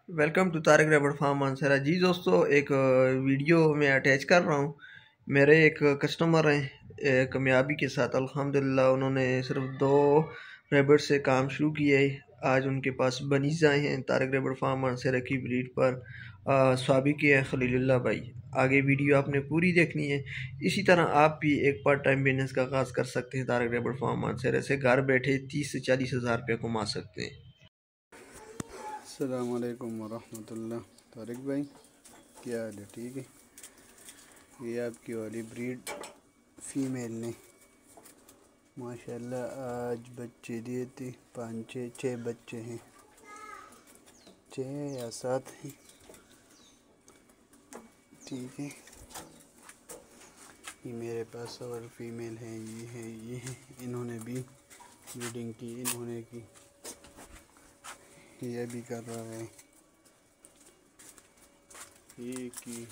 Welcome to Tariq rabbit farm Mansehra. जी दोस्तों, एक वीडियो मैं अटैच कर रहा हूँ। मेरे एक कस्टमर हैं कामयाबी के साथ अल्हम्दुलिल्लाह, उन्होंने सिर्फ 2 रैबिट से काम शुरू किया है। आज उनके पास बनीज़ आए हैं तारिक रैबिट फार्म मानसरा की ब्रीड पर। स्वाबिक है खलीलुल्लाह भाई। आगे वीडियो आपने पूरी देखनी है। इसी तरह आप भी एक पार्ट टाइम बिजनेस का आगाज़ कर सकते हैं तारिक रैबिट फार्म मानसरा से। घर बैठे 30 से 40 हज़ार रुपये कमा सकते हैं। अस्सलाम वालेकुम वरहमतुल्लाह। तारिक भाई, क्या हाल है? ठीक है। ये आपकी वाली ब्रीड फ़ीमेल ने माशाल्लाह आज बच्चे दिए थे। 5-6 बच्चे हैं, 6 या 7 हैं। ठीक है, ये मेरे पास और फीमेल हैं। ये हैं। इन्होंने भी ब्रीडिंग की, इन्होंने की, ये भी कर रहा है, ये की